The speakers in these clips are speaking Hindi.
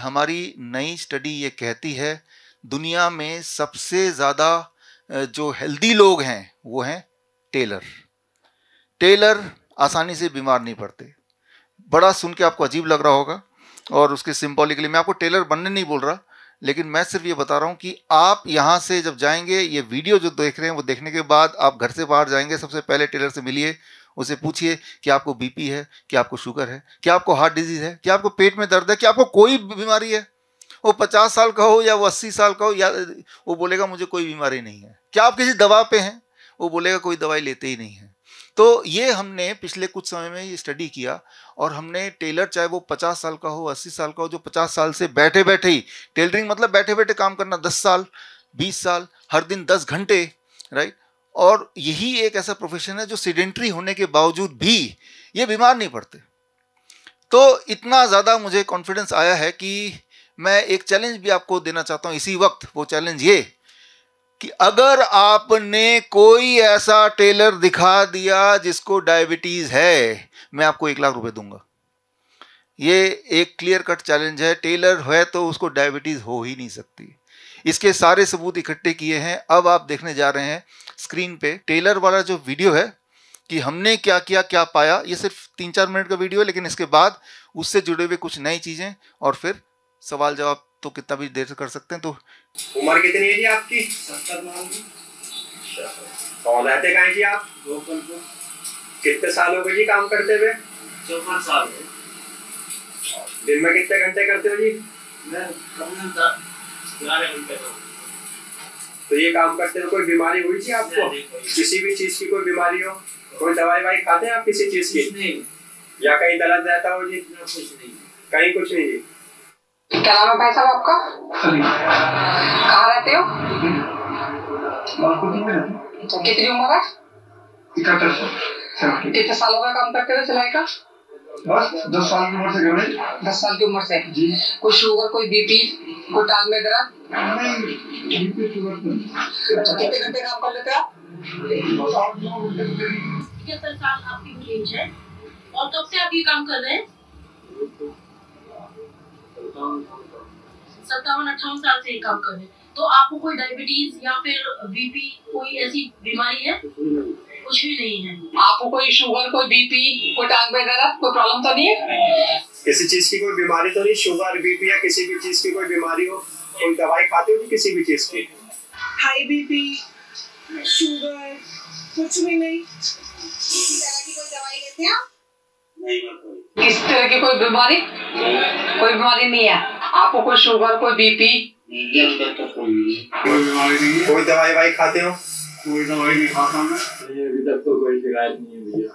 हमारी नई स्टडी ये कहती है दुनिया में सबसे ज़्यादा जो हेल्दी लोग हैं वो हैं टेलर। टेलर आसानी से बीमार नहीं पड़ते। बड़ा सुन के आपको अजीब लग रहा होगा और उसके सिंबॉलिकली मैं आपको टेलर बनने नहीं बोल रहा, लेकिन मैं सिर्फ ये बता रहा हूँ कि आप यहाँ से जब जाएंगे, ये वीडियो जो देख रहे हैं वो देखने के बाद आप घर से बाहर जाएंगे, सबसे पहले टेलर से मिलिए, उसे पूछिए कि आपको बीपी है, कि आपको शुगर है, कि आपको हार्ट डिजीज है, कि आपको पेट में दर्द है, कि आपको कोई बीमारी है। वो 50 साल का हो या वो 80 साल का हो, या वो बोलेगा मुझे कोई बीमारी नहीं है। क्या आप किसी दवा पे हैं? वो बोलेगा कोई दवाई लेते ही नहीं है। तो ये हमने पिछले कुछ समय में ये स्टडी किया और हमने टेलर, चाहे वो 50 साल का हो, 80 साल का हो, जो 50 साल से बैठे बैठे ही, टेलरिंग मतलब बैठे बैठे काम करना, 10 साल 20 साल हर दिन 10 घंटे, राइट। और यही एक ऐसा प्रोफेशन है जो सीडेंट्री होने के बावजूद भी ये बीमार नहीं पड़ते। तो इतना ज़्यादा मुझे कॉन्फिडेंस आया है कि मैं एक चैलेंज भी आपको देना चाहता हूँ इसी वक्त। वो चैलेंज ये कि अगर आपने कोई ऐसा टेलर दिखा दिया जिसको डायबिटीज है, मैं आपको 1 लाख रुपए दूंगा। ये एक क्लियर कट चैलेंज है। टेलर है तो उसको डायबिटीज हो ही नहीं सकती। इसके सारे सबूत इकट्ठे किए हैं। अब आप देखने जा रहे हैं स्क्रीन पे टेलर वाला जो वीडियो है कि हमने क्या किया, क्या पाया। ये सिर्फ 3-4 मिनट का वीडियो है, लेकिन इसके बाद उससे जुड़े हुए कुछ नई चीजें और फिर सवाल जवाब तो कितना भी देर से कर सकते हैं। तो उम्र कितनी है जी आपकी? 70 साल की। कौन रहते कहाँ जी आप? लोकल को। कितने साल हो गए जी काम करते हुए? 54 साल है। दिन में कितने घंटे करते हो जी? मैं कम से कम 11 घंटे का। तो ये काम करते हुए कोई बीमारी हुई थी आपको? किसी भी चीज की कोई बीमारी हो? कोई दवाई खाते हैं आप किसी चीज की? नहीं। या कहीं दर्द रहता हो जी? कुछ नहीं। कहीं कुछ नहीं जी। क्या नाम है भाई साहब आपका? कहाँ रहते हो? तो कितनी उम्र है? 71 साल। कितने साल हो गए काम करते हुए सिलाई का? बस 10 साल की उम्र से कर रहे। 10 साल की उम्र से जी। कोई शुगर, कोई बीपी, कोई टांग में दर्द? नहीं, बीपी शुगर नहीं। अच्छा, कितने घंटे काम कर लेते आप? 75 साल आपकी एज है और कब से आप ये काम कर रहे हैं? 57-58 साल से ये काम कर रहे हैं। तो आपको कोई डायबिटीज या फिर बीपी, कोई ऐसी बीमारी है? कुछ भी नहीं है। आपको कोई शुगर, कोई बीपी, कोई टांग में दर्द, कोई प्रॉब्लम तो नहीं है? किसी चीज की कोई बीमारी तो नहीं? शुगर, बीपी या किसी भी चीज की कोई बीमारी हो? कोई दवाई खाते हो किसी भी चीज की? हाई बीपी, शुगर, कुछ भी नहीं। किसी तरह की कोई दवाई लेते हैं आप? किस तरह की कोई बीमारी? कोई बीमारी नहीं है आपको? कोई शुगर, कोई बीपी? कोई बीमारी नहीं है। कोई दवाई खाते हो? कोई दवाई नहीं खाता मैं। अभी तक तो कोई शिकायत नहीं है भैया।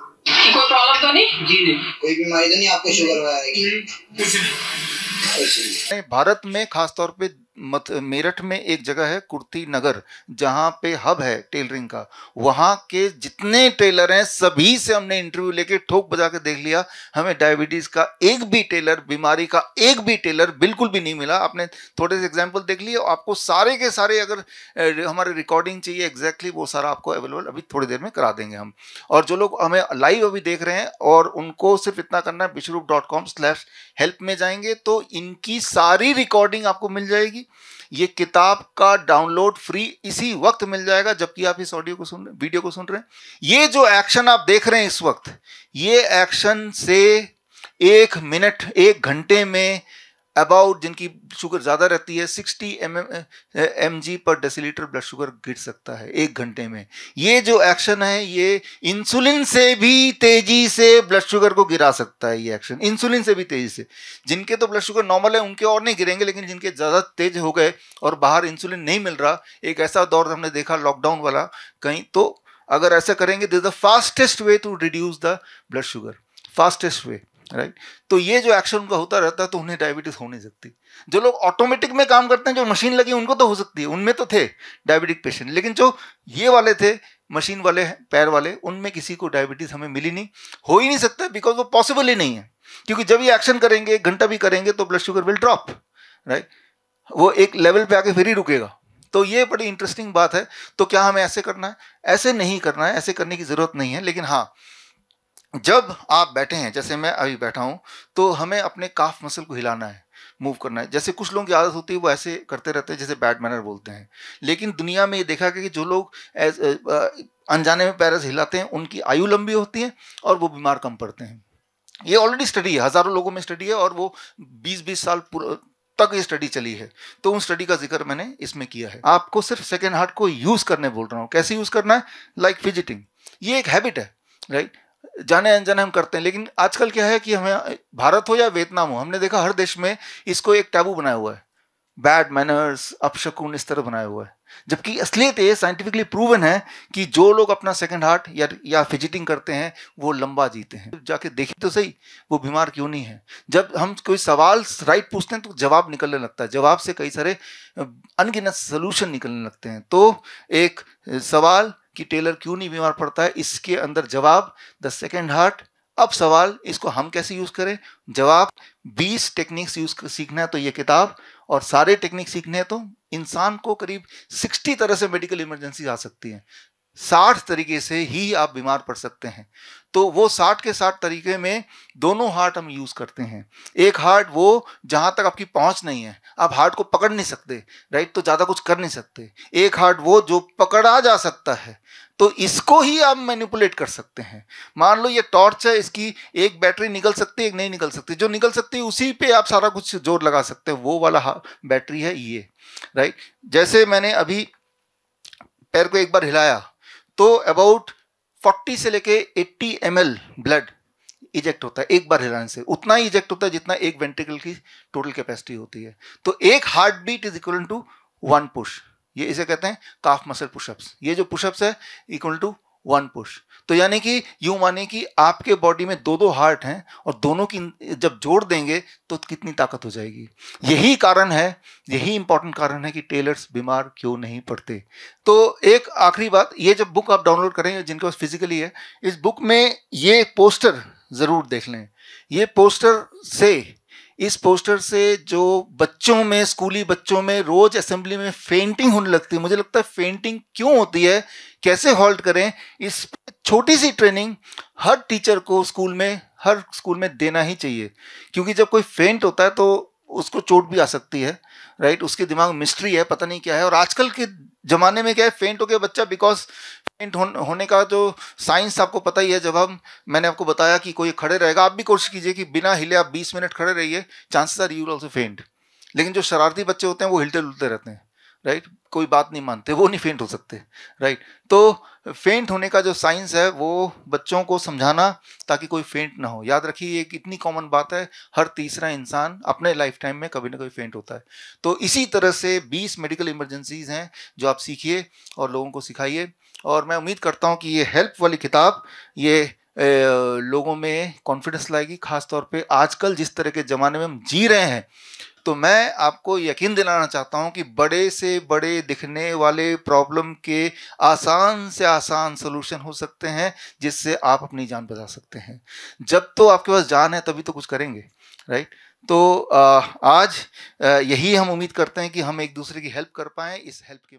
कोई प्रॉब्लम तो नहीं? जी नहीं। कोई बीमारी तो नहीं आपको? शुगर वगैरह की? भारत में खासतौर पे मेरठ में एक जगह है कुर्ती नगर, जहाँ पे हब है टेलरिंग का। वहाँ के जितने टेलर हैं सभी से हमने इंटरव्यू लेके ठोक बजा के देख लिया। हमें डायबिटीज का एक भी टेलर, बीमारी का एक भी टेलर बिल्कुल भी नहीं मिला। आपने थोड़े से एग्जाम्पल देख लिए। आपको सारे के सारे अगर हमारे रिकॉर्डिंग चाहिए एग्जैक्टली वो सारा आपको अवेलेबल अभी थोड़ी देर में करा देंगे हम। और जो लोग हमें लाइव अभी देख रहे हैं और उनको सिर्फ इतना करना है, विश्वरूप.com/help में जाएंगे तो इनकी सारी रिकॉर्डिंग आपको मिल जाएगी। ये किताब का डाउनलोड फ्री इसी वक्त मिल जाएगा जबकि आप इस ऑडियो को सुन रहे, वीडियो को सुन रहे हैं। ये जो एक्शन आप देख रहे हैं इस वक्त, ये एक्शन से 1 मिनट 1 घंटे में अबाउट, जिनकी शुगर ज़्यादा रहती है, 60 mg पर डेसीलीटर ब्लड शुगर गिर सकता है 1 घंटे में। ये जो एक्शन है ये इंसुलिन से भी तेजी से ब्लड शुगर को गिरा सकता है। ये एक्शन इंसुलिन से भी तेजी से, जिनके तो ब्लड शुगर नॉर्मल है उनके और नहीं गिरेंगे, लेकिन जिनके ज़्यादा तेज हो गए और बाहर इंसुलिन नहीं मिल रहा, एक ऐसा दौर हमने देखा लॉकडाउन वाला कहीं, तो अगर ऐसा करेंगे this is the fastest way to reduce the blood sugar, fastest way, right. तो ये जो एक्शन उनका होता रहता है तो उन्हें डायबिटीज हो नहीं सकती। जो लोग ऑटोमेटिक में काम करते हैं, जो मशीन लगी उनको तो हो सकती है, उनमें तो थे डायबिटिक पेशेंट, लेकिन जो ये वाले थे मशीन वाले पैर वाले, उनमें किसी को डायबिटीज हमें मिली नहीं, हो ही नहीं सकता, बिकॉज वो पॉसिबल ही नहीं है। क्योंकि जब ये एक्शन करेंगे 1 घंटा भी करेंगे तो blood sugar will drop, right. वो एक लेवल पे आके फिर ही रुकेगा। तो ये बड़ी इंटरेस्टिंग बात है। तो क्या हमें ऐसे करना है? ऐसे नहीं करना है, ऐसे करने की जरूरत नहीं है। लेकिन हाँ, जब आप बैठे हैं, जैसे मैं अभी बैठा हूं, तो हमें अपने काफ मसल को हिलाना है। मूव करना है। जैसे कुछ लोगों की आदत होती है वो ऐसे करते रहते हैं जैसे बैड मैनर बोलते हैं, लेकिन दुनिया में ये देखा गया कि जो लोग अनजाने में पैर हिलाते हैं उनकी आयु लंबी होती है और वो बीमार कम पड़ते हैं। ये ऑलरेडी स्टडी है, हजारों लोगों में स्टडी है और वो 20-20 साल तक ये स्टडी चली है, तो उन स्टडी का जिक्र मैंने इसमें किया है। आपको सिर्फ सेकेंड हार्ट को यूज करने बोल रहा हूँ। कैसे यूज करना है? लाइक फिजिटिंग, ये एक हैबिट है, राइट? जाने अनजाने हम करते हैं, लेकिन आजकल क्या है कि हमें भारत हो या वियतनाम हो, हमने देखा हर देश में इसको एक टैबू बनाया हुआ है, बैड मैनर्स, अपशकुन, इस तरह बनाया हुआ है। जबकि असलियत ये साइंटिफिकली प्रूवन है कि जो लोग अपना सेकंड हार्ट या फिजिटिंग करते हैं वो लंबा जीते हैं। जाके देखिए तो सही वो बीमार क्यों नहीं है। जब हम कोई सवाल राइट पूछते हैं तो जवाब निकलने लगता है, जवाब से कई सारे अनगिनत सोल्यूशन निकलने लगते हैं। तो एक सवाल कि टेलर क्यों नहीं बीमार पड़ता है, इसके अंदर जवाब द सेकंड हार्ट। अब सवाल इसको हम कैसे यूज करें? जवाब 20 टेक्निक्स यूज सीखना है तो ये किताब, और सारे टेक्निक सीखने हैं तो इंसान को करीब 60 तरह से मेडिकल इमरजेंसी आ सकती है। 60 तरीके से ही आप बीमार पड़ सकते हैं। तो वो 60 के 60 तरीके में दोनों हार्ट हम यूज करते हैं। एक हार्ट वो जहां तक आपकी पहुंच नहीं है, आप हार्ट को पकड़ नहीं सकते, राइट, तो ज्यादा कुछ कर नहीं सकते। एक हार्ट वो जो पकड़ा जा सकता है, तो इसको ही आप मैनिपुलेट कर सकते हैं। मान लो ये टॉर्च है, इसकी एक बैटरी निकल सकती है, एक नहीं निकल सकती। जो निकल सकती है उसी पे आप सारा कुछ जोर लगा सकते हैं, वो वाला बैटरी है ये, राइट। जैसे मैंने अभी पैर को एक बार हिलाया तो अबाउट 40 से लेके 80 ml ब्लड इजेक्ट होता है एक बार हिलाने से। उतना ही इजेक्ट होता है जितना एक वेंट्रिकल की टोटल कैपेसिटी होती है। तो एक heartbeat is equal to 1 push. ये इसे कहते हैं काफ मसल पुशअप्स। ये जो पुशअप्स है इक्वल टू 1 पुश। तो यानी कि यूं माने कि आपके बॉडी में 2-2 हार्ट हैं और दोनों की जब जोड़ देंगे तो कितनी ताकत हो जाएगी। यही कारण है, यही इंपॉर्टेंट कारण है कि टेलर्स बीमार क्यों नहीं पड़ते। तो एक आखिरी बात, ये जब बुक आप डाउनलोड करेंगे जिनके पास फिजिकली है, इस बुक में ये पोस्टर जरूर देख लें। ये इस पोस्टर से जो बच्चों में, स्कूली बच्चों में रोज असेंबली में फेंटिंग होने लगती है। मुझे लगता है फेंटिंग क्यों होती है, कैसे हॉल्ट करें, इस छोटी सी ट्रेनिंग हर टीचर को हर स्कूल में देना ही चाहिए। क्योंकि जब कोई फेंट होता है तो उसको चोट भी आ सकती है, राइट। उसके दिमाग में मिस्ट्री है, पता नहीं क्या है। और आजकल के जमाने में क्या है, फेंट हो गया बच्चा, बिकॉज फेंट होने का जो साइंस आपको पता ही है। जब मैंने आपको बताया कि कोई खड़े रहेगा, आप भी कोशिश कीजिए कि बिना हिले आप 20 मिनट खड़े रहिए, chances are you will also faint. लेकिन जो शरारती बच्चे होते हैं वो हिलते डुलते रहते हैं, राइट, कोई बात नहीं मानते, वो नहीं फेंट हो सकते, राइट। तो फेंट होने का जो साइंस है वो बच्चों को समझाना ताकि कोई फेंट ना हो। याद रखिए एक इतनी कॉमन बात है, हर तीसरा इंसान अपने लाइफ टाइम में कभी ना कभी फेंट होता है। तो इसी तरह से 20 मेडिकल इमरजेंसीज हैं जो आप सीखिए और लोगों को सिखाइए। और मैं उम्मीद करता हूँ कि ये हेल्प वाली किताब ये लोगों में कॉन्फिडेंस लाएगी, खासतौर पे आजकल जिस तरह के ज़माने में हम जी रहे हैं। तो मैं आपको यकीन दिलाना चाहता हूं कि बड़े से बड़े दिखने वाले प्रॉब्लम के आसान से आसान सलूशन हो सकते हैं जिससे आप अपनी जान बचा सकते हैं। जब तो आपके पास जान है तभी तो कुछ करेंगे, राइट। तो आज यही हम उम्मीद करते हैं कि हम एक दूसरे की हेल्प कर पाएं। इस हेल्प के